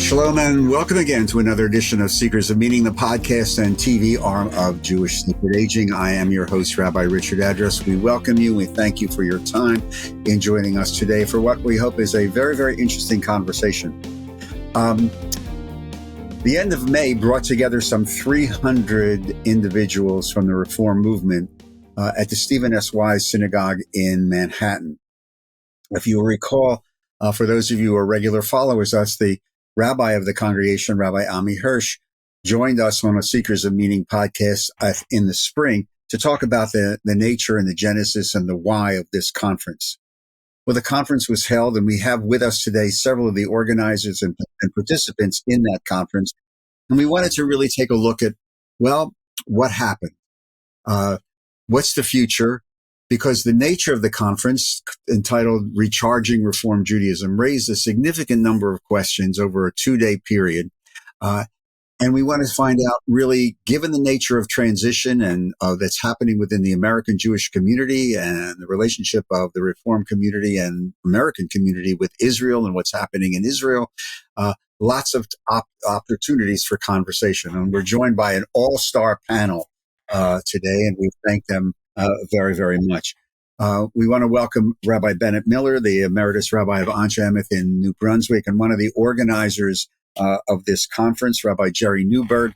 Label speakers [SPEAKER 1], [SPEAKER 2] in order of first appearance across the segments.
[SPEAKER 1] Shalom and welcome again to another edition of Seekers of Meaning, the podcast and TV arm of Jewish Sacred Aging. I am your host, Rabbi Richard Address. We welcome you. We thank you for your time in joining us today for what we hope is a very, very interesting conversation. The end of May brought together some 300 individuals from the Reform movement at the Stephen S. Wise Synagogue in Manhattan. If you will recall, for those of you who are regular followers, the Rabbi of the congregation, Rabbi Ami Hirsch, joined us on a Seekers of Meaning podcast in the spring to talk about the nature and the genesis and the why of this conference. Well, the conference was held, and we have with us today several of the organizers and participants in that conference. And we wanted to really take a look at, well, what happened? What's the future? Because the nature of the conference, entitled Recharging Reform Judaism, raised a significant number of questions over a 2-day period. And we want to find out, really, given the nature of transition and that's happening within the American Jewish community and the relationship of the Reform community and American community with Israel and what's happening in Israel, lots of opportunities for conversation. And we're joined by an all-star panel today, and we thank them very, very much. We want to welcome Rabbi Bennett Miller, the emeritus rabbi of Anshe Emeth in New Brunswick, and one of the organizers of this conference, Rabbi Geri Newburge,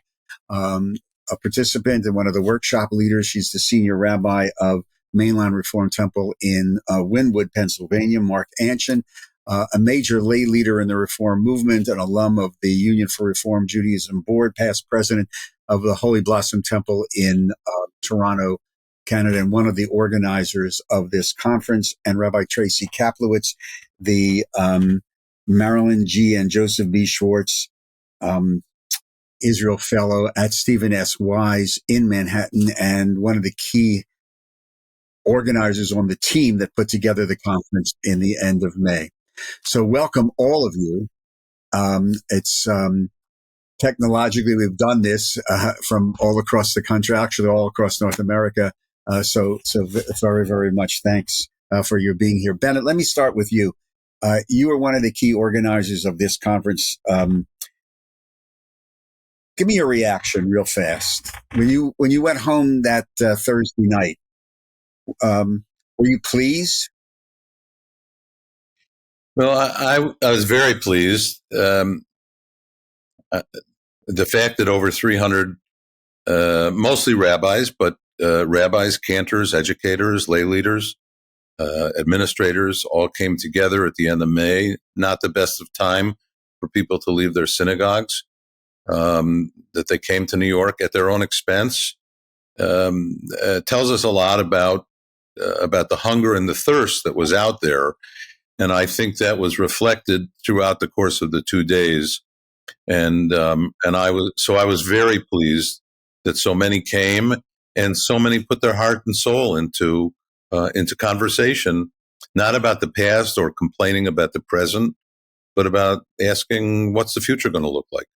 [SPEAKER 1] a participant and one of the workshop leaders. She's the senior rabbi of Mainline Reform Temple in Wynnewood, Pennsylvania, Mark Anshan, a major lay leader in the Reform movement, an alum of the Union for Reform Judaism Board, past president of the Holy Blossom Temple in Toronto, Canada, and one of the organizers of this conference, and Rabbi Tracy Kaplowitz, the Marilyn G. and Joseph B. Schwartz Israel Fellow at Stephen S. Wise in Manhattan, and one of the key organizers on the team that put together the conference in the end of May. So welcome all of you. It's technologically, we've done this from all across the country, actually all across North America. So very, very much thanks for your being here. Bennett, let me start with you. You were one of the key organizers of this conference. Give me your reaction real fast. When you went home that Thursday night, were you pleased?
[SPEAKER 2] Well, I was very pleased. The fact that over 300, mostly rabbis, but rabbis, cantors, educators, lay leaders, administrators all came together at the end of May. Not the best of time for people to leave their synagogues, that they came to New York at their own expense. Tells us a lot about the hunger and the thirst that was out there. And I think that was reflected throughout the course of the 2 days. And I was very pleased that so many came and so many put their heart and soul into conversation, not about the past or complaining about the present, but about asking what's the future going to look like.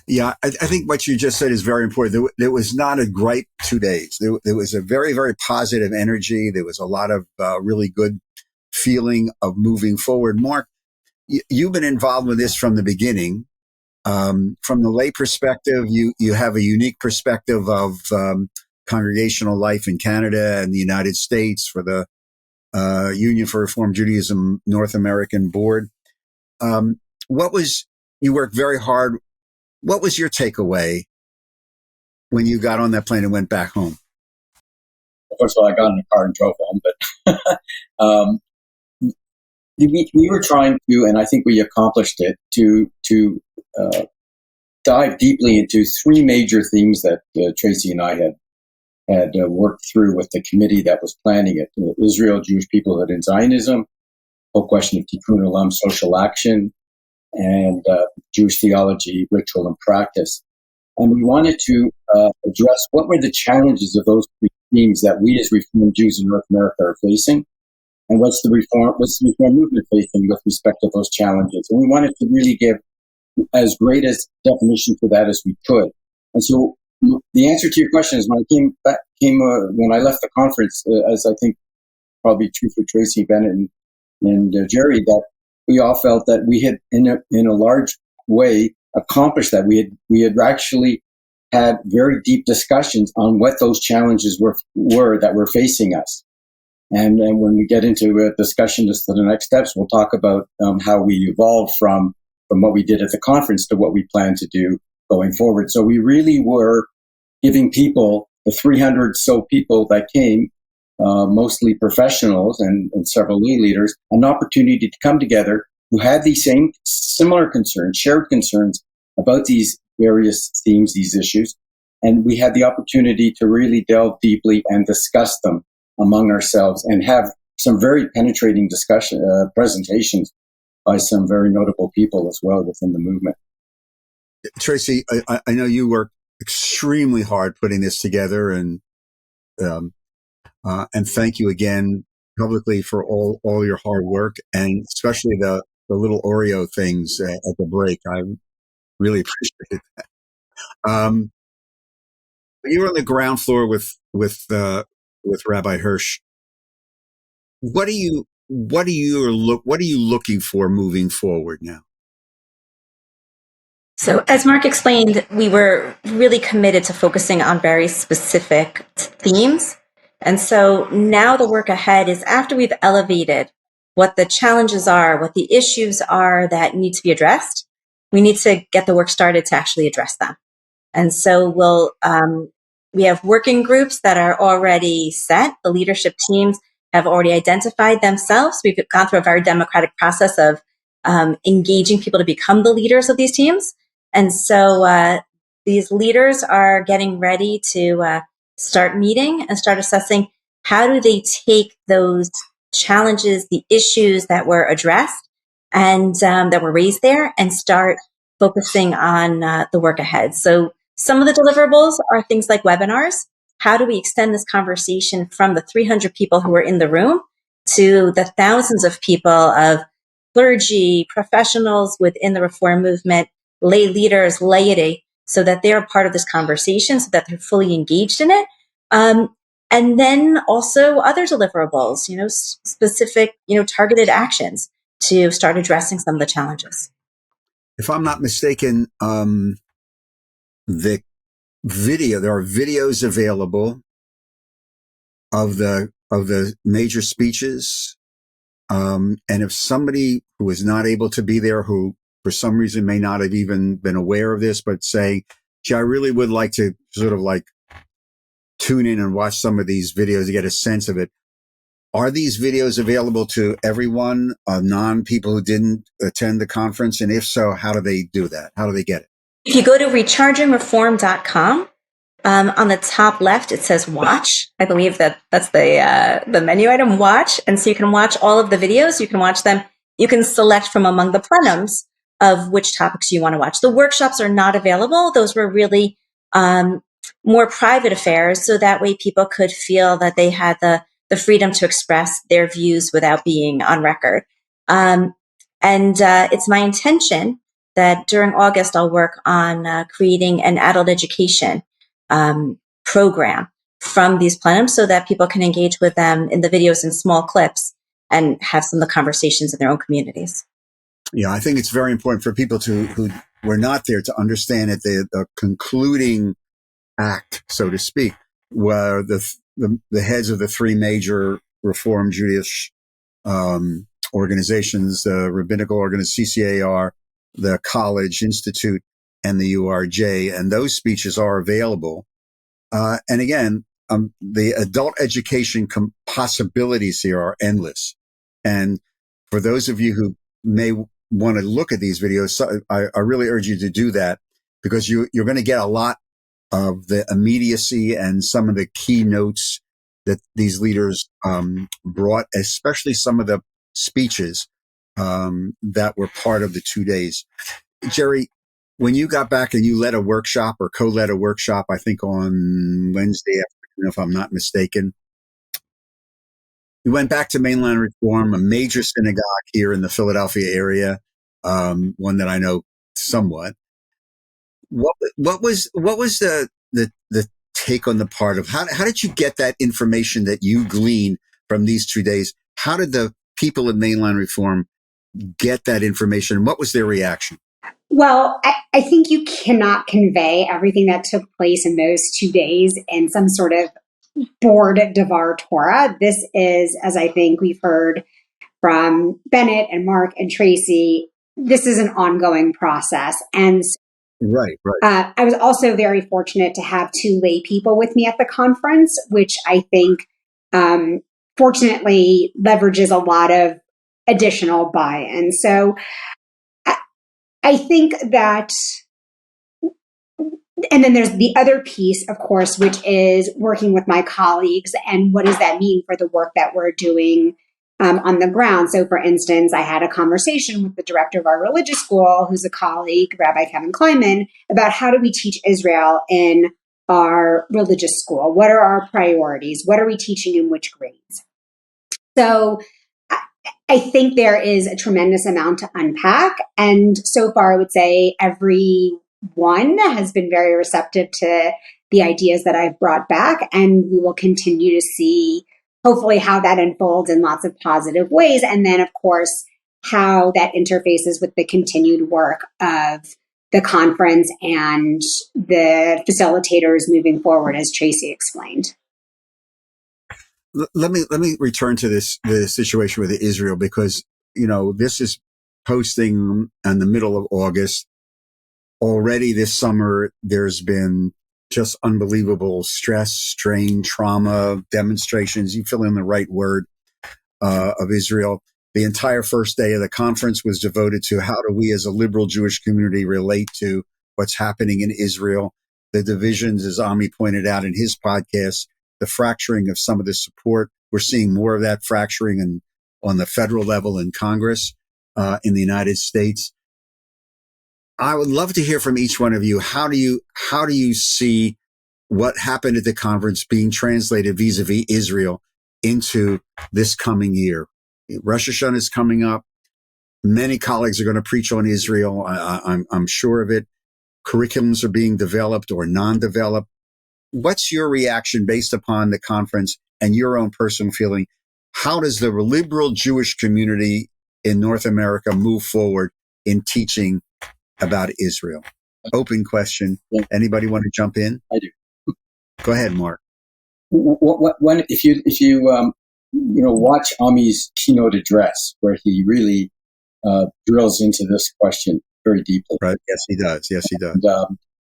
[SPEAKER 1] Yeah, I think what you just said is very important. There was not a gripe 2 days. There was a very, very positive energy. There was a lot of really good feeling of moving forward. Mark, you've been involved with this from the beginning. From the lay perspective, you have a unique perspective of congregational life in Canada and the United States for the Union for Reform Judaism North American Board. You worked very hard. What was your takeaway when you got on that plane and went back home?
[SPEAKER 3] First of all, I got in the car and drove home, but we were trying to, and I think we accomplished it, to dive deeply into 3 major themes that Tracy and I had worked through with the committee that was planning it: Israel, Jewish peoplehood, and Zionism, the whole question of Tikkun Olam, social action, and Jewish theology, ritual, and practice. And we wanted to address what were the challenges of those 3 themes that we as Reformed Jews in North America are facing, and what's the Reform movement facing with respect to those challenges. And we wanted to really give as great a definition to that as we could. And so the answer to your question is, when I left the conference, as I think probably true for Tracy, Bennett, and Geri, that we all felt that we had, in a large way accomplished that. We had actually had very deep discussions on what those challenges were that were facing us. And when we get into a discussion as to the next steps, we'll talk about how we evolved from what we did at the conference to what we plan to do going forward. So we really were giving people, the 300 so people that came, mostly professionals and several lay leaders, an opportunity to come together who had these same similar concerns, shared concerns about these various themes, these issues. And we had the opportunity to really delve deeply and discuss them among ourselves and have some very penetrating presentations by some very notable people as well within the movement.
[SPEAKER 1] Tracy, I know you worked extremely hard putting this together, and thank you again publicly for all your hard work, and especially the little Oreo things at the break. I really appreciate that. You were on the ground floor with Rabbi Hirsch. What are you looking for moving forward now?
[SPEAKER 4] So as Mark explained, we were really committed to focusing on very specific themes. And so now the work ahead is, after we've elevated what the challenges are, what the issues are that need to be addressed, we need to get the work started to actually address them. And so we have working groups that are already set. The leadership teams have already identified themselves. We've gone through a very democratic process of engaging people to become the leaders of these teams. And so these leaders are getting ready to start meeting and start assessing how do they take those challenges, the issues that were addressed and that were raised there, and start focusing on the work ahead. So some of the deliverables are things like webinars. How do we extend this conversation from the 300 people who were in the room to the thousands of people of clergy, professionals within the Reform movement, lay leaders, laity, so that they're a part of this conversation, so that they're fully engaged in it. And then also other deliverables, specific, targeted actions to start addressing some of the challenges.
[SPEAKER 1] If I'm not mistaken, there are videos available of the major speeches. And if somebody who is not able to be there, who for some reason may not have even been aware of this, but say, gee, I really would like to sort of like tune in and watch some of these videos to get a sense of it. Are these videos available to everyone, non-people who didn't attend the conference? And if so, how do they do that? How do they get it?
[SPEAKER 4] If you go to rechargingreform.com, on the top left, it says watch. I believe that's the menu item, watch. And so you can watch all of the videos. You can watch them. You can select from among the plenums of which topics you want to watch. The workshops are not available. Those were really more private affairs. So that way people could feel that they had the freedom to express their views without being on record. And it's my intention that during August, I'll work on creating an adult education program from these plenums so that people can engage with them in the videos in small clips and have some of the conversations in their own communities.
[SPEAKER 1] Yeah, I think it's very important for people who were not there to understand that the concluding act, so to speak, where the heads of the three major Reform Jewish organizations, the Rabbinical Organization, CCAR, the College Institute, and the URJ, and those speeches are available. And again, the adult education possibilities here are endless. And for those of you who may want to look at these videos, I really urge you to do that, because you're going to get a lot of the immediacy and some of the key notes that these leaders brought, especially some of the speeches that were part of the 2 days. Geri, when you got back and you led a workshop or co-led a workshop, I think on Wednesday afternoon, if I'm not mistaken, you went back to mainline reform, a major synagogue here in the Philadelphia area, one that I know somewhat. What was the take on the part of how did you get that information that you gleaned from these 2 days? How did the people in mainline reform get that information? And what was their reaction?
[SPEAKER 5] Well, I think you cannot convey everything that took place in those 2 days in some sort of board Devar Torah. This is, as I think we've heard from Bennett and Mark and Tracy, this is an ongoing process. And
[SPEAKER 1] Right.
[SPEAKER 5] I was also very fortunate to have 2 lay people with me at the conference, which I think fortunately leverages a lot of additional buy-in. So I think that, and then there's the other piece, of course, which is working with my colleagues and what does that mean for the work that we're doing on the ground. So, for instance, I had a conversation with the director of our religious school, who's a colleague, Rabbi Kevin Kleiman, about how do we teach Israel in our religious school? What are our priorities? What are we teaching in which grades? So I think there is a tremendous amount to unpack. And so far, I would say everyone has been very receptive to the ideas that I've brought back. And we will continue to see, hopefully, how that unfolds in lots of positive ways. And then, of course, how that interfaces with the continued work of the conference and the facilitators moving forward, as Tracy explained.
[SPEAKER 1] Let me return to the situation with Israel, because, this is posting in the middle of August. Already this summer, there's been just unbelievable stress, strain, trauma, demonstrations. You fill in the right word, of Israel. The entire first day of the conference was devoted to how do we as a liberal Jewish community relate to what's happening in Israel. The divisions, as Ami pointed out in his podcast, the fracturing of some of the support. We're seeing more of that fracturing on the federal level in Congress, in the United States. I would love to hear from each one of you. How do you see what happened at the conference being translated vis-a-vis Israel into this coming year? Rosh Hashanah is coming up. Many colleagues are going to preach on Israel. I'm sure of it. Curriculums are being developed or non-developed. What's your reaction based upon the conference and your own personal feeling? How does the liberal Jewish community in North America move forward in teaching about Israel? Open question. Anybody want to jump in?
[SPEAKER 3] I do.
[SPEAKER 1] Go ahead, Mark.
[SPEAKER 3] If you watch Ami's keynote address, where he really drills into this question very deeply.
[SPEAKER 1] Right. Yes, he does.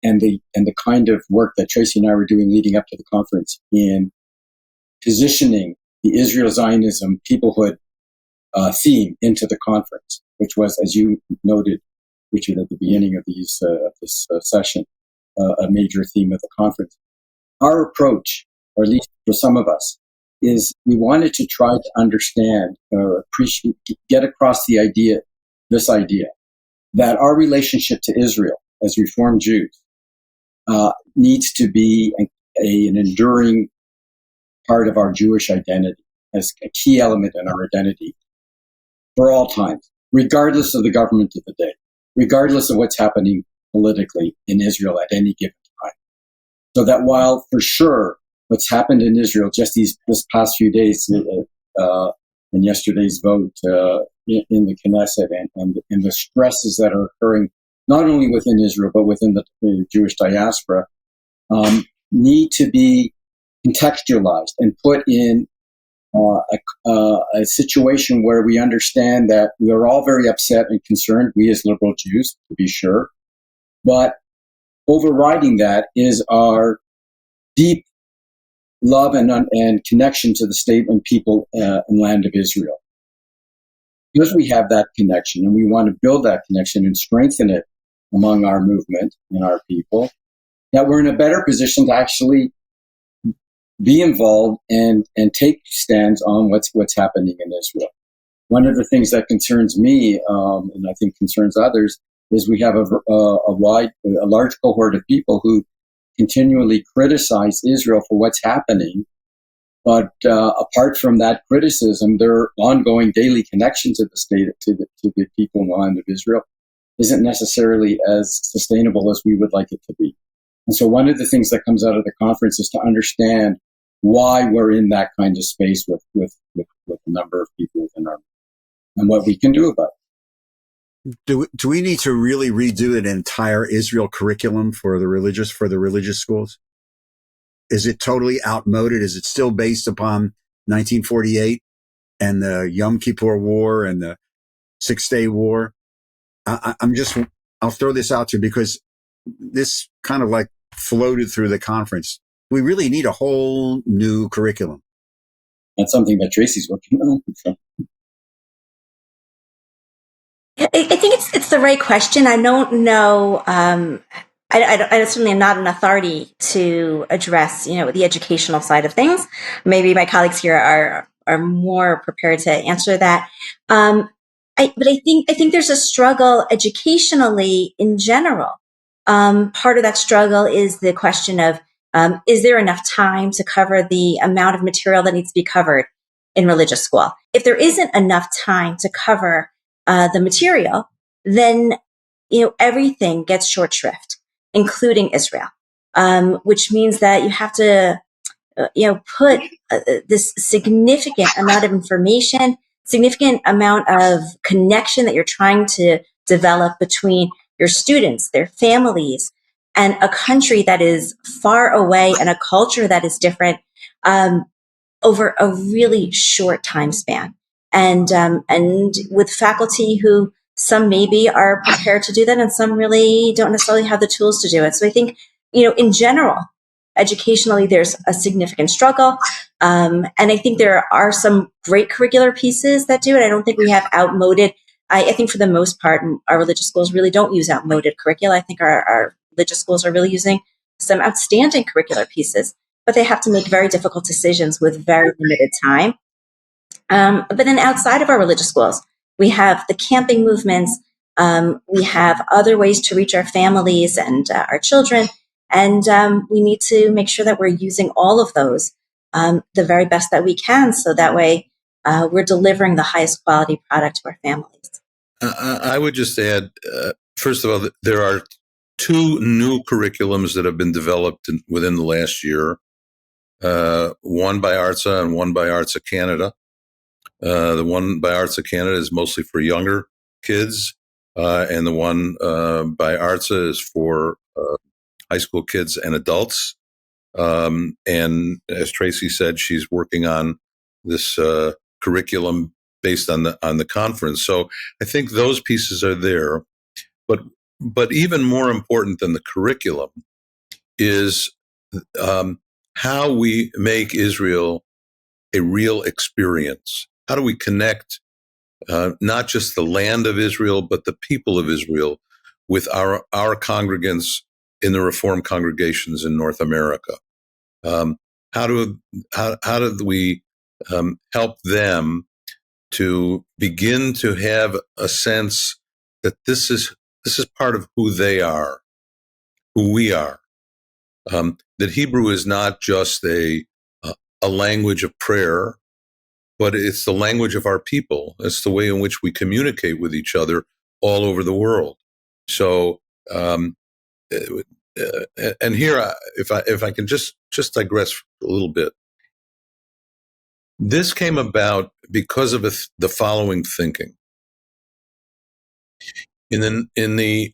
[SPEAKER 3] And the kind of work that Tracy and I were doing leading up to the conference in positioning the Israel Zionism peoplehood theme into the conference, which was, as you noted, Richard, at the beginning of this session, a major theme of the conference. Our approach, or at least for some of us, is we wanted to try to understand or appreciate, get across this idea that our relationship to Israel as Reformed Jews needs to be an enduring part of our Jewish identity, as a key element in our identity for all times, regardless of the government of the day, regardless of what's happening politically in Israel at any given time. So that while for sure what's happened in Israel just this past few days in yesterday's vote in the Knesset and the stresses that are occurring not only within Israel but within the Jewish diaspora need to be contextualized and put in a situation where we understand that we are all very upset and concerned, we as liberal Jews, to be sure, but overriding that is our deep love and connection to the state and people and land of Israel. Because we have that connection and we want to build that connection and strengthen it among our movement and our people, that we're in a better position to actually be involved and take stands on what's happening in Israel. One of the things that concerns me, and I think concerns others, is we have a large cohort of people who continually criticize Israel for what's happening. But apart from that criticism, their ongoing daily connection to the state, to the people in the land of Israel, isn't necessarily as sustainable as we would like it to be. And so one of the things that comes out of the conference is to understand why we're in that kind of space with a number of people within our, and what we can do about it.
[SPEAKER 1] Do we need to really redo an entire Israel curriculum for the religious schools? Is it totally outmoded? Is it still based upon 1948 and the Yom Kippur War and the Six-Day War? I'll throw this out to you because this kind of like floated through the conference. We really need a whole new curriculum.
[SPEAKER 3] That's something that Tracy's working on. So.
[SPEAKER 4] I think it's the right question. I don't know. I certainly am not an authority to address, the educational side of things. Maybe my colleagues here are more prepared to answer that. But I think there's a struggle educationally in general. Part of that struggle is the question of, is there enough time to cover the amount of material that needs to be covered in religious school? If there isn't enough time to cover the material, then, everything gets short shrift, including Israel, which means that you have to, put this significant amount of information, significant amount of connection that you're trying to develop between your students, their families, and a country that is far away and a culture that is different, over a really short time span. And with faculty who some maybe are prepared to do that and some really don't necessarily have the tools to do it. So I think, in general, educationally, there's a significant struggle. And I think there are some great curricular pieces that do it. I don't think we have outmoded. I think for the most part, our religious schools really don't use outmoded curricula. I think our religious schools are really using some outstanding curricular pieces, but they have to make very difficult decisions with very limited time. But then outside of our religious schools, we have the camping movements. We have other ways to reach our families and our children. And we need to make sure that we're using all of those the very best that we can. So that way we're delivering the highest quality product to our families.
[SPEAKER 2] I would just add, first of all, there are two new curriculums that have been developed within the last year. One by ARZA and one by ARZA Canada. The one by ARZA Canada is mostly for younger kids, and the one by ARZA is for high school kids and adults. And as Tracy said, she's working on this curriculum based on the conference. So I think those pieces are there. But even more important than the curriculum is how we make Israel a real experience. How do we connect not just the land of Israel, but the people of Israel with our congregants in the Reformed congregations in North America? How do we help them to begin to have a sense that this is part of who they are, who we are? That Hebrew is not just a language of prayer, but it's the language of our people. It's the way in which we communicate with each other all over the world. So, and here, if I can just digress a little bit, this came about because of the following thinking. In the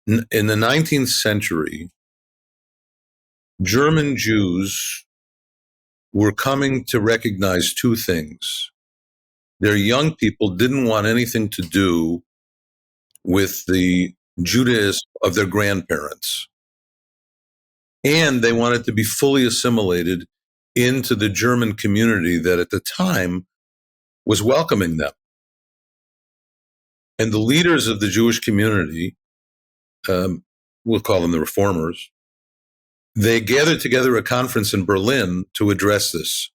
[SPEAKER 2] 19th century, German Jews were coming to recognize two things. Their young people didn't want anything to do with the Judaism of their grandparents. And they wanted to be fully assimilated into the German community that at the time was welcoming them. And the leaders of the Jewish community, we'll call them the reformers, they gathered together a conference in Berlin to address this.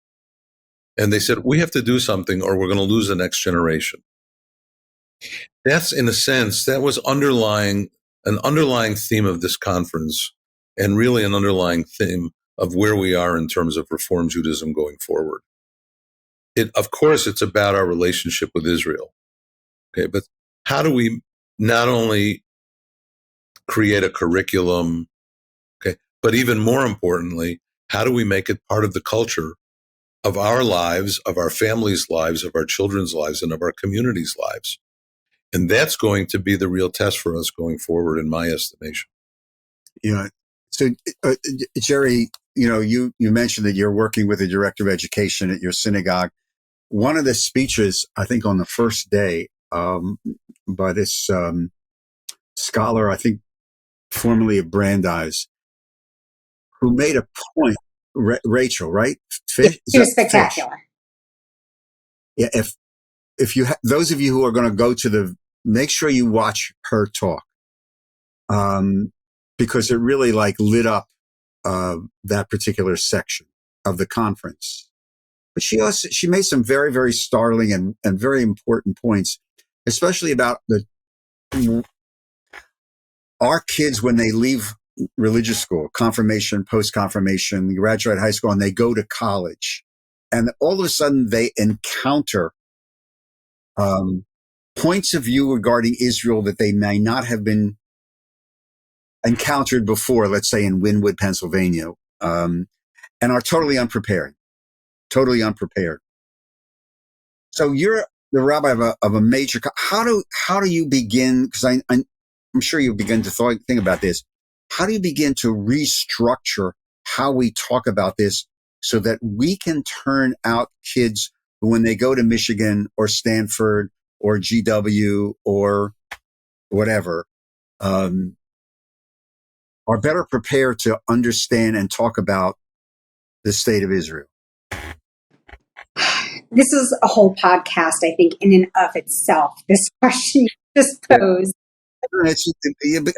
[SPEAKER 2] And they said, we have to do something or we're going to lose the next generation. That's, in a sense, that was an underlying theme of this conference, and really an underlying theme of where we are in terms of Reform Judaism going forward. Of course, it's about our relationship with Israel. Okay, but how do we not only create a curriculum, okay, but even more importantly, how do we make it part of the culture of our lives, of our families' lives, of our children's lives, and of our communities' lives? And that's going to be the real test for us going forward, in my estimation.
[SPEAKER 1] Yeah. So, Geri, you mentioned that you're working with the director of education at your synagogue. One of the speeches, I think on the first day, by this scholar, I think formerly of Brandeis, who made a point, Rachel, right?
[SPEAKER 5] Fish? She was spectacular.
[SPEAKER 1] Fish. Yeah. If you those of you who are going to go to make sure you watch her talk, because it really lit up that particular section of the conference. But she made some very, very startling and very important points, especially about our kids when they leave religious school, confirmation, post-confirmation, graduate high school, and they go to college. And all of a sudden they encounter points of view regarding Israel that they may not have been encountered before, let's say in Wynnewood, Pennsylvania, and are totally unprepared. So you're the rabbi of a major. How do you begin? Because I'm sure you begin to think about this. How do you begin to restructure how we talk about this so that we can turn out kids who, when they go to Michigan or Stanford or GW or whatever, are better prepared to understand and talk about the state of Israel?
[SPEAKER 5] This is a whole podcast, I think, in and of itself. This question you just posed.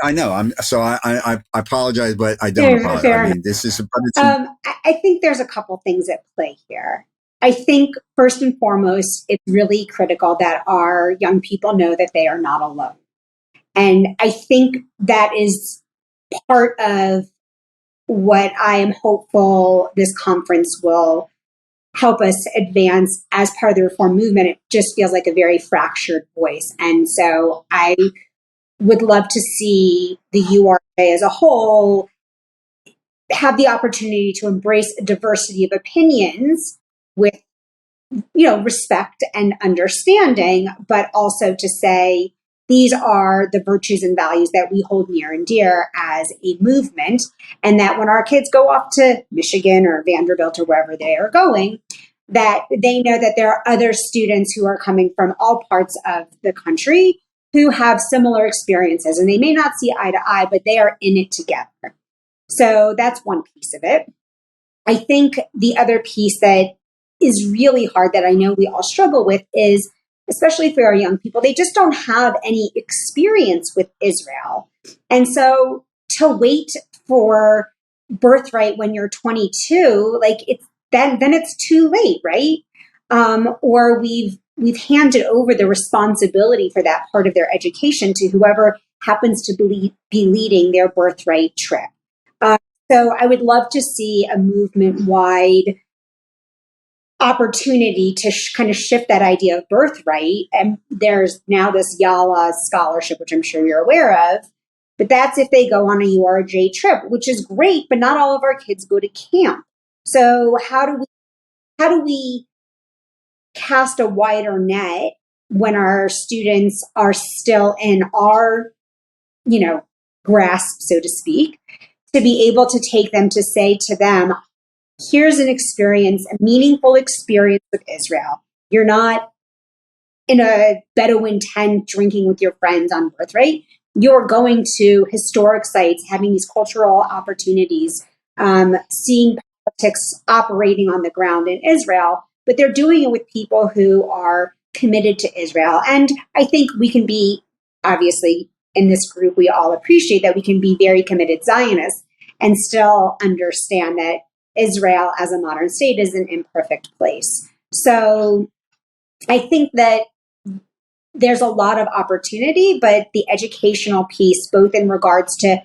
[SPEAKER 1] I know. I apologize, but I don't apologize. I mean, this is.
[SPEAKER 5] I think there's a couple things at play here. I think first and foremost, it's really critical that our young people know that they are not alone, and I think that is part of what I am hopeful this conference will help us advance as part of the reform movement. It just feels like a very fractured voice. And so I would love to see the URA as a whole have the opportunity to embrace a diversity of opinions with, respect and understanding, but also to say, these are the virtues and values that we hold near and dear as a movement. And that when our kids go off to Michigan or Vanderbilt or wherever they are going, that they know that there are other students who are coming from all parts of the country who have similar experiences. And they may not see eye to eye, but they are in it together. So that's one piece of it. I think the other piece that is really hard that I know we all struggle with is, especially for our young people, they just don't have any experience with Israel. And so to wait for birthright when you're 22, then it's too late, right? Or we've handed over the responsibility for that part of their education to whoever happens to be leading their birthright trip. So I would love to see a movement-wide opportunity to kind of shift that idea of birthright. And there's now this YALA scholarship, which I'm sure you're aware of, but that's if they go on a URJ trip, which is great, but not all of our kids go to camp. So how do we cast a wider net when our students are still in our, grasp, so to speak, to be able to take them to say to them, here's an experience, a meaningful experience with Israel. You're not in a Bedouin tent drinking with your friends on birthright. You're going to historic sites, having these cultural opportunities, seeing politics operating on the ground in Israel, but they're doing it with people who are committed to Israel. And I think we can be, obviously, in this group, we all appreciate that we can be very committed Zionists and still understand that Israel as a modern state is an imperfect place. So I think that there's a lot of opportunity, but the educational piece, both in regards to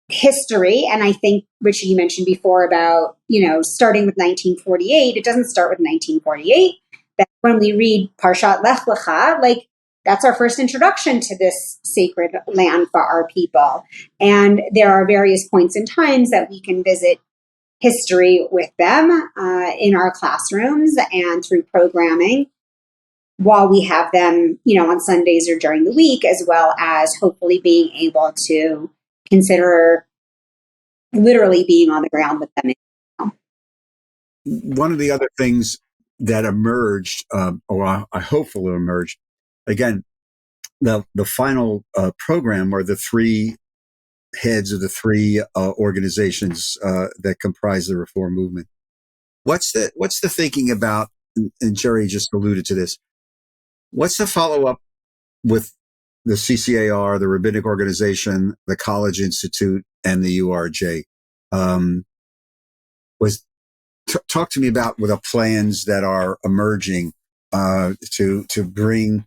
[SPEAKER 5] history, and I think, Richard, you mentioned before about, starting with 1948, it doesn't start with 1948. That when we read Parshat Lech Lecha, that's our first introduction to this sacred land for our people. And there are various points in times that we can visit history with them in our classrooms and through programming. while we have them, on Sundays or during the week, as well as hopefully being able to consider literally being on the ground with them.
[SPEAKER 1] One of the other things that emerged, or I hope will emerge, again, the final program are the three heads of the three organizations that comprise the reform movement. What's the thinking about? And Geri just alluded to this. What's the follow up with the CCAR, the Rabbinic Organization, the College Institute, and the URJ? Talk to me about the plans that are emerging to bring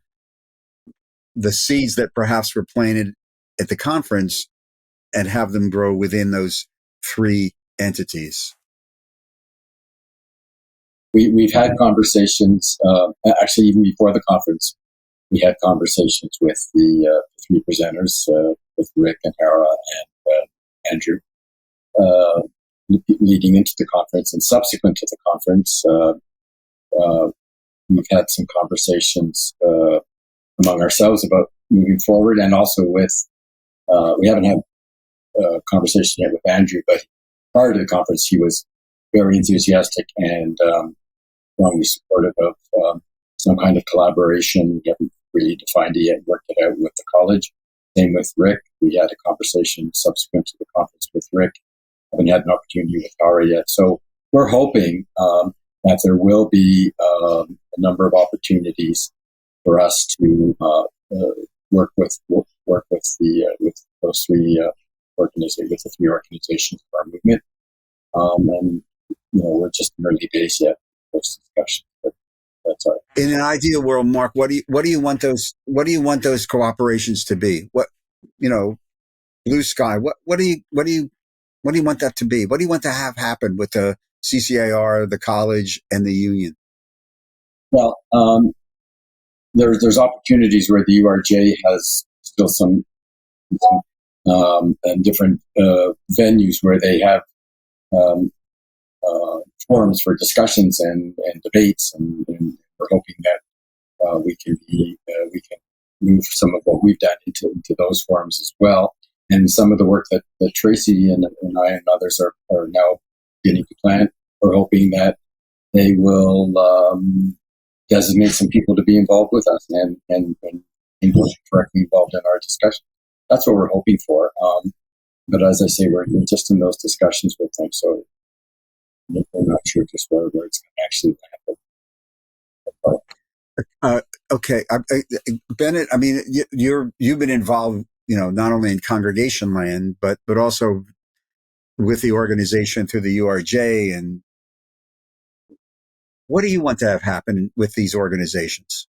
[SPEAKER 1] the seeds that perhaps were planted at the conference and have them grow within those three entities.
[SPEAKER 3] We've had conversations, actually even before the conference, we had conversations with the three presenters, with Rick and Hera and Andrew, leading into the conference and subsequent to the conference. We've had some conversations among ourselves about moving forward, and also with, we haven't had a conversation yet with Andrew, but prior to the conference, he was very enthusiastic and strongly supportive of some kind of collaboration. We haven't really defined it yet, worked it out with the college. Same with Rick. We had a conversation subsequent to the conference with Rick. Haven't had an opportunity with Tara yet. So we're hoping that there will be a number of opportunities for us to work with those three organizations, with the three organizations of our movement. And we're just in early days yet for those discussions. But that's all right.
[SPEAKER 1] In an ideal world, Mark, what do you want those cooperations to be? What, blue sky? What do you want that to be? What do you want to have happen with the CCAR, the college, and the union?
[SPEAKER 3] Well, there's opportunities where the URJ has still some and different venues where they have forums for discussions and debates, and we're hoping that we can move some of what we've done into those forums as well. And some of the work that Tracy and I and others are now beginning to plan, we're hoping that they will designate some people to be involved with us and directly involved in our discussion. That's what we're hoping for. But as I say, we're just in those discussions with them, so we're not sure just where it's going to actually happen.
[SPEAKER 1] Okay, Bennett. I mean, you've been involved, not only in congregation land, but also with the organization through the URJ. And what do you want to have happen with these organizations?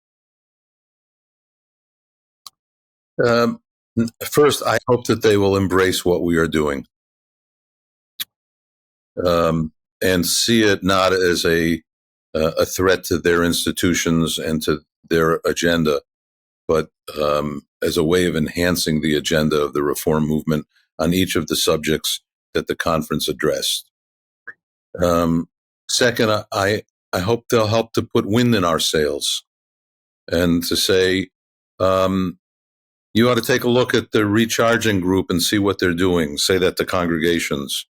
[SPEAKER 2] First, I hope that they will embrace what we are doing, and see it not as a threat to their institutions and to their agenda, but as a way of enhancing the agenda of the reform movement on each of the subjects that the conference addressed. Second, I hope they'll help to put wind in our sails and to say, you ought to take a look at the recharging group and see what they're doing. Say that to congregations.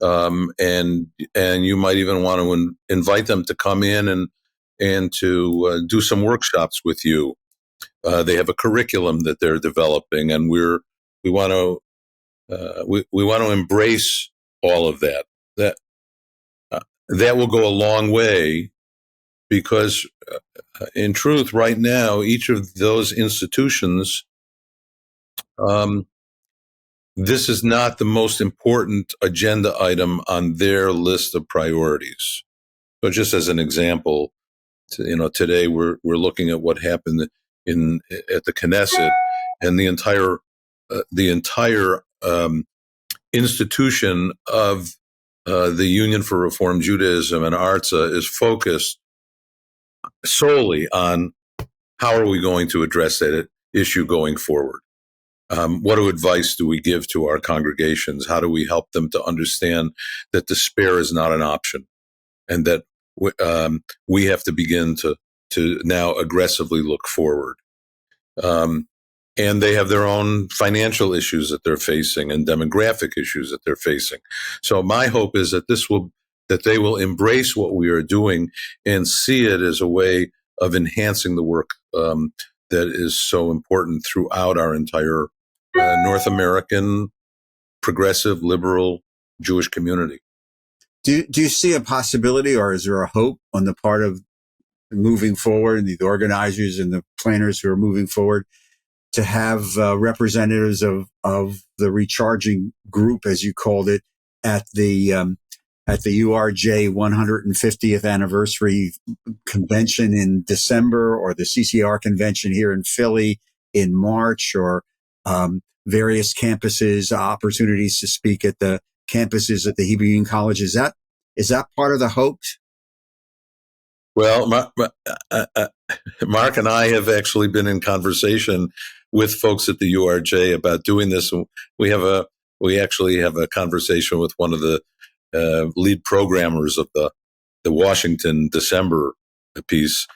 [SPEAKER 2] And you might even want to invite them to come in and to do some workshops with you. They have a curriculum that they're developing, and we want to embrace all of that. That will go a long way, because in truth, right now, each of those institutions, this is not the most important agenda item on their list of priorities. So, just as an example, today we're looking at what happened at the Knesset, and the entire institution of the Union for Reform Judaism and ARZA is focused solely on how are we going to address that issue going forward. What advice do we give to our congregations? How do we help them to understand that despair is not an option, and that we have to begin to to now aggressively look forward. And they have their own financial issues that they're facing and demographic issues that they're facing. So my hope is that that they will embrace what we are doing and see it as a way of enhancing the work that is so important throughout our entire North American progressive liberal Jewish community.
[SPEAKER 1] Do you see a possibility, or is there a hope on the part of moving forward, the organizers and the planners who are moving forward, to have representatives of the recharging group, as you called it, at the URJ 150th anniversary convention in December, or the CCR convention here in Philly in March, or various campuses, opportunities to speak at the campuses at the Hebrew Union College? Is that part of the hopes?
[SPEAKER 2] Well, Mark and I have actually been in conversation with folks at the URJ about doing this. We actually have a conversation with one of the lead programmers of the Washington December piece,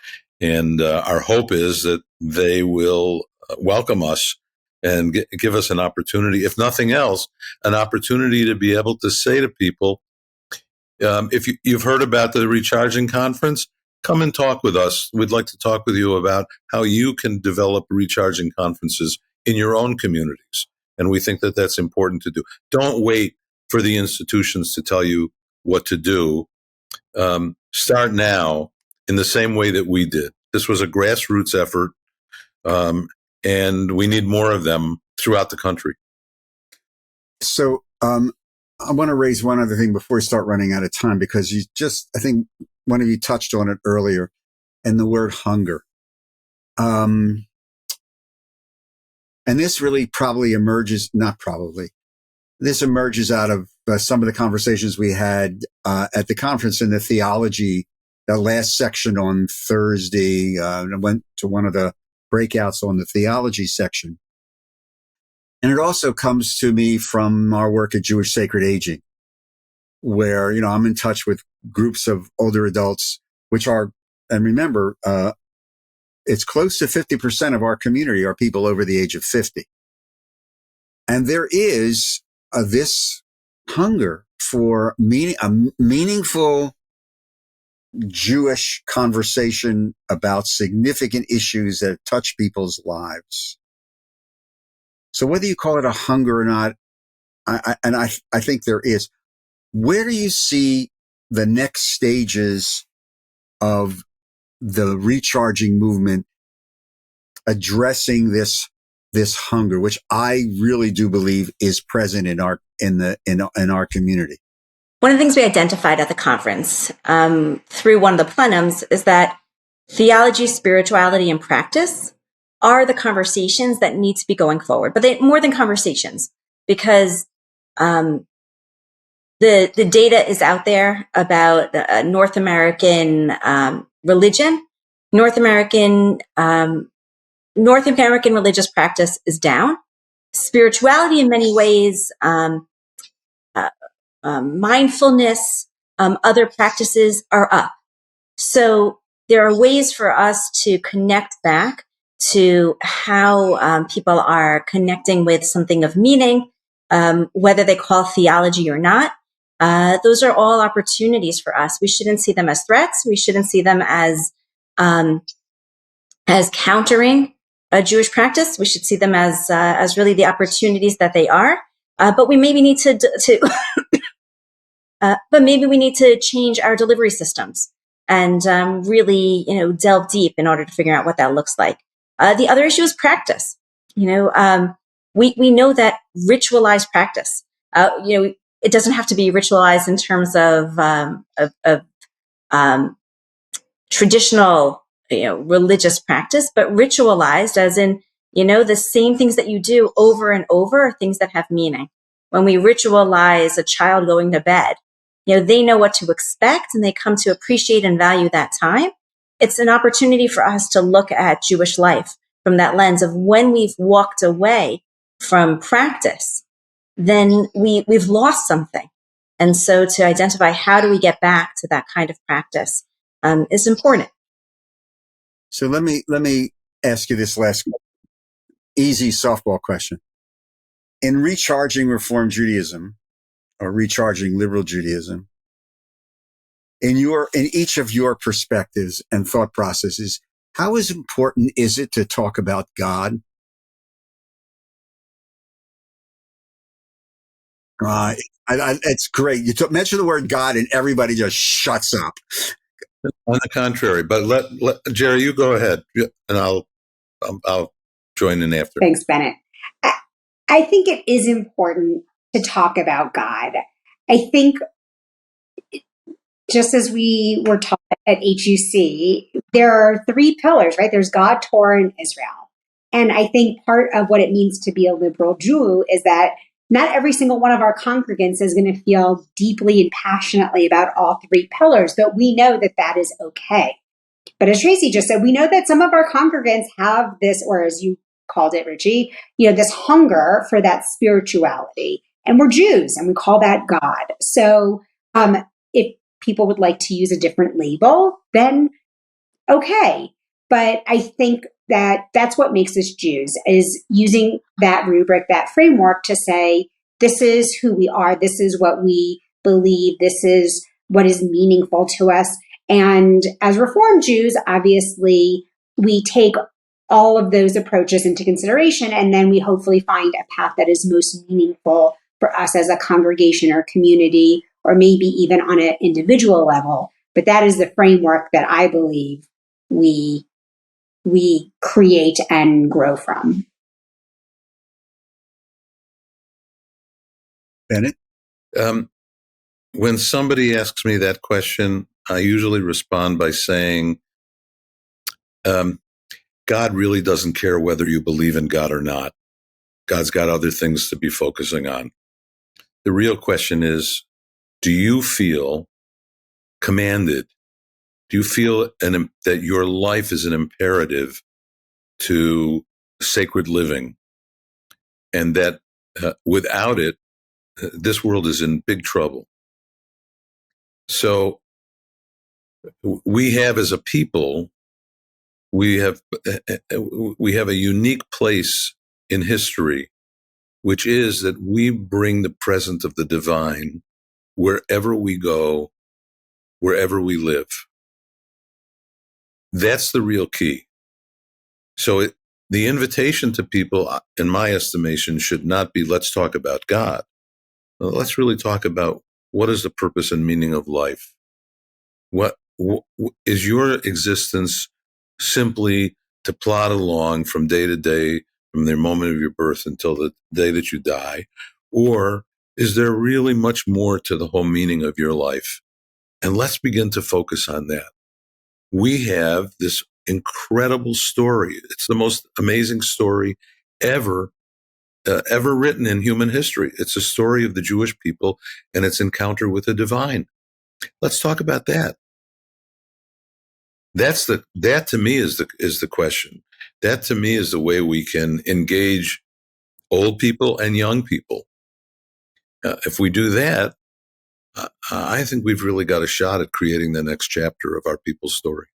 [SPEAKER 2] and our hope is that they will welcome us and give us an opportunity, if nothing else, an opportunity to be able to say to people, if you've heard about the Recharging Conference, come and talk with us. We'd like to talk with you about how you can develop recharging conferences in your own communities. And we think that that's important to do. Don't wait for the institutions to tell you what to do. Start now in the same way that we did. This was a grassroots effort, and we need more of them throughout the country.
[SPEAKER 1] So I want to raise one other thing before we start running out of time, because I think one of you touched on it earlier, and the word hunger. And this really this emerges out of some of the conversations we had at the conference in the theology, the last section on Thursday. I went to one of the breakouts on the theology section. And it also comes to me from our work at Jewish Sacred Aging, where, I'm in touch with groups of older adults, which are, and remember, it's close to 50% of our community are people over the age of 50. And there is this hunger for a meaningful Jewish conversation about significant issues that touch people's lives. So whether you call it a hunger or not, I think there is. Where do you see the next stages of the recharging movement addressing this hunger, which I really do believe is present in our community?
[SPEAKER 4] One of the things we identified at the conference through one of the plenums is that theology, spirituality, and practice are the conversations that need to be going forward, but more than conversations, because the data is out there about North American religion. North American religious practice is down. Spirituality, in many ways, mindfulness, other practices are up. So there are ways for us to connect back to how people are connecting with something of meaning, whether they call theology or not. Those are all opportunities for us. We shouldn't see them as threats. We shouldn't see them as countering a Jewish practice. We should see them as really the opportunities that they are. But we maybe need to but maybe we need to change our delivery systems and really, delve deep in order to figure out what that looks like. The other issue is practice. We know that ritualized practice. It doesn't have to be ritualized in terms of traditional, religious practice, but ritualized as in, the same things that you do over and over are things that have meaning. When we ritualize a child going to bed, they know what to expect and they come to appreciate and value that time. It's an opportunity for us to look at Jewish life from that lens of when we've walked away from practice, then we've lost something. And so to identify how do we get back to that kind of practice is important.
[SPEAKER 1] So let me ask you this last easy softball question. In recharging Reform Judaism or recharging liberal Judaism, in each of your perspectives and thought processes, how important is it to talk about God? It's great. You mention the word God and everybody just shuts up.
[SPEAKER 2] On the contrary, but let Geri, you go ahead, and I'll join in after.
[SPEAKER 5] Thanks, Bennett. I think it is important to talk about God. I think just as we were taught at HUC, there are three pillars, right? There's God, Torah, and Israel. And I think part of what it means to be a liberal Jew is that not every single one of our congregants is going to feel deeply and passionately about all three pillars, but we know that that is okay. But as Tracy just said, we know that some of our congregants have this, or as you called it, Richie, this hunger for that spirituality. And we're Jews, and we call that God. So if people would like to use a different label, then okay. But I think that that's what makes us Jews, is using that rubric, that framework to say, this is who we are, this is what we believe, this is what is meaningful to us. And as Reform Jews, obviously, we take all of those approaches into consideration, and then we hopefully find a path that is most meaningful for us as a congregation or community, or maybe even on an individual level. But that is the framework that I believe we create and grow from.
[SPEAKER 1] Bennett?
[SPEAKER 2] When somebody asks me that question, I usually respond by saying, God really doesn't care whether you believe in God or not. God's got other things to be focusing on. The real question is, do you feel commanded? Do you feel that your life is an imperative to sacred living, and that without it, this world is in big trouble? So we have, as a people, we have a unique place in history, which is that we bring the presence of the divine wherever we go, wherever we live. That's the real key. So the invitation to people, in my estimation, should not be, let's talk about God. Let's really talk about, what is the purpose and meaning of life? What is your existence simply to plod along from day to day, from the moment of your birth until the day that you die? Or is there really much more to the whole meaning of your life? And let's begin to focus on that. We have this incredible story. It's the most amazing story ever written in human history. It's a story of the Jewish people and its encounter with the divine. Let's talk about that. That to me is the question. That to me is the way we can engage old people and young people. If we do that, I think we've really got a shot at creating the next chapter of our people's story.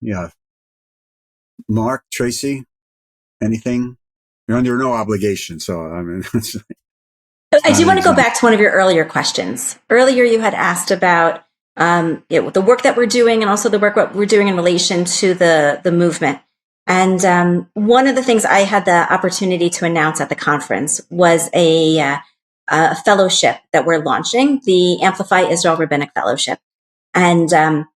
[SPEAKER 1] Yeah. Mark, Tracy, anything? You're under no obligation, so I mean.
[SPEAKER 4] I do want to go back to one of your earlier questions. Earlier, you had asked about the work that we're doing, and also the work what we're doing in relation to the movement. And one of the things I had the opportunity to announce at the conference was a fellowship that we're launching, the Amplify Israel Rabbinic Fellowship. And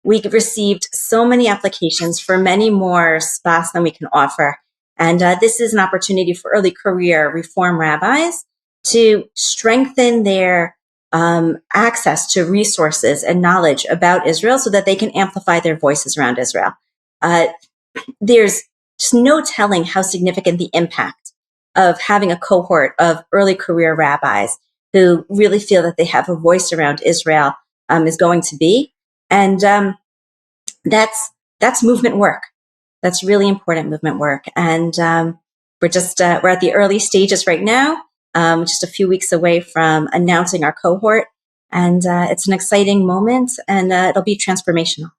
[SPEAKER 4] we received so many applications for many more spots than we can offer. And this is an opportunity for early career Reform rabbis to strengthen their access to resources and knowledge about Israel so that they can amplify their voices around Israel. There's just no telling how significant the impact of having a cohort of early career rabbis who really feel that they have a voice around Israel is going to be. And that's movement work. That's really important movement work. And we're at the early stages right now, just a few weeks away from announcing our cohort. And it's an exciting moment, and it'll be transformational.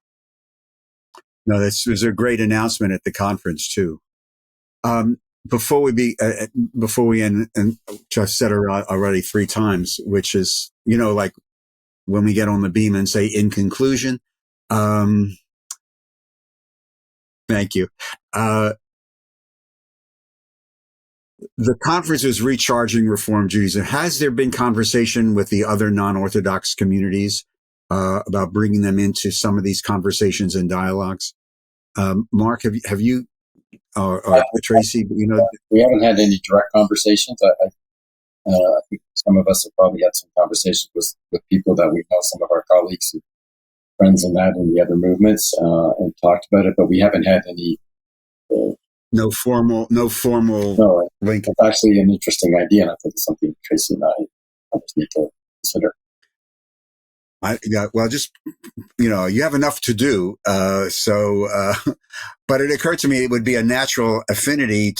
[SPEAKER 1] No, this was a great announcement at the conference too. Before we end, and just said already 3 times, which is, like when we get on the beam and say in conclusion, thank you. The conference is recharging Reform Judaism. Has there been conversation with the other non-Orthodox communities about bringing them into some of these conversations and dialogues? Mark, have you, or Tracy,
[SPEAKER 3] we haven't had any direct conversations. I think some of us have probably had some conversations with people that we know, some of our colleagues and friends in the other movements, and talked about it, but we haven't had any
[SPEAKER 1] no formal link.
[SPEAKER 3] It's actually an interesting idea, and I think it's something Tracy and I just need to consider.
[SPEAKER 1] You have enough to do. But it occurred to me it would be a natural affinity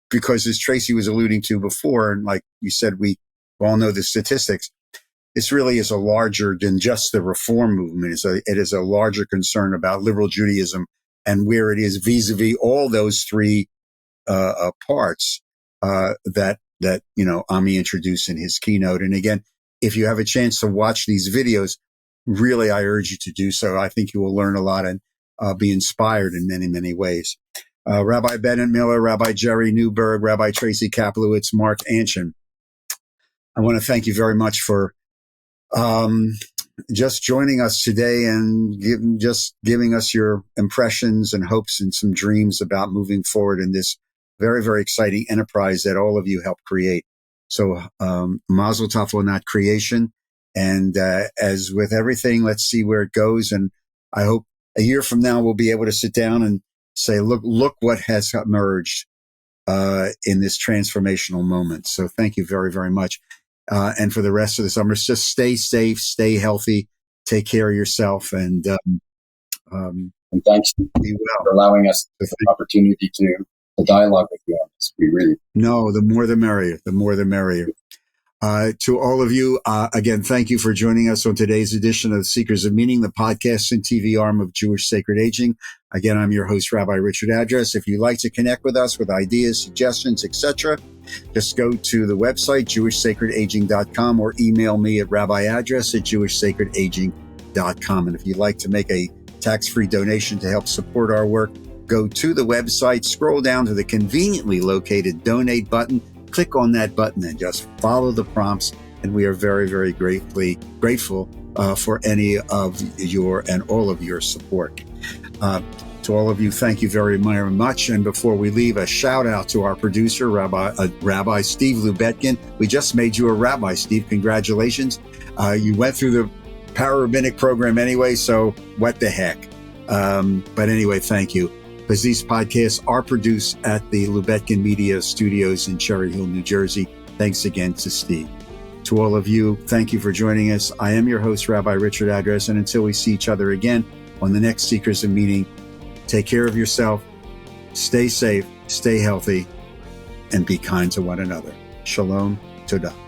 [SPEAKER 1] because as Tracy was alluding to before, and like you said, we all know the statistics. This really is a larger than just the Reform movement. It is a larger concern about liberal Judaism and where it is vis-a-vis all those 3 parts that Ami introduced in his keynote. And again, if you have a chance to watch these videos, really, I urge you to do so. I think you will learn a lot and be inspired in many, many ways. Rabbi Bennett Miller, Rabbi Geri Newburge, Rabbi Tracy Kaplowitz, Mark Anshan. I want to thank you very much for just joining us today and giving us your impressions and hopes and some dreams about moving forward in this very, very exciting enterprise that all of you helped create. So, mazel tov on that creation. And, as with everything, let's see where it goes. And I hope a year from now, we'll be able to sit down and say, look what has emerged, in this transformational moment. So thank you very, very much. And for the rest of the summer, just stay safe, stay healthy, take care of yourself. And
[SPEAKER 3] thanks for allowing us the opportunity to dialogue with you on this.
[SPEAKER 1] The more the merrier, the more the merrier. To all of you, again, thank you for joining us on today's edition of Seekers of Meaning, the podcast and TV arm of Jewish Sacred Aging. Again, I'm your host, Rabbi Richard Address. If you'd like to connect with us with ideas, suggestions, etc., just go to the website, jewishsacredaging.com, or email me at rabbiaddress@jewishsacredaging.com. And if you'd like to make a tax-free donation to help support our work, go to the website, scroll down to the conveniently located donate button, click on that button and just follow the prompts. And we are very, very grateful for any of your and all of your support. To all of you, thank you very, very much. And before we leave, a shout out to our producer, Rabbi Steve Lubetkin. We just made you a rabbi, Steve. Congratulations. You went through the para-rabbinic program anyway, so what the heck? But anyway, thank you. Because these podcasts are produced at the Lubetkin Media Studios in Cherry Hill, New Jersey. Thanks again to Steve. To all of you, thank you for joining us. I am your host, Rabbi Richard Address, and until we see each other again on the next Seekers of Meaning, take care of yourself, stay safe, stay healthy, and be kind to one another. Shalom, Todah.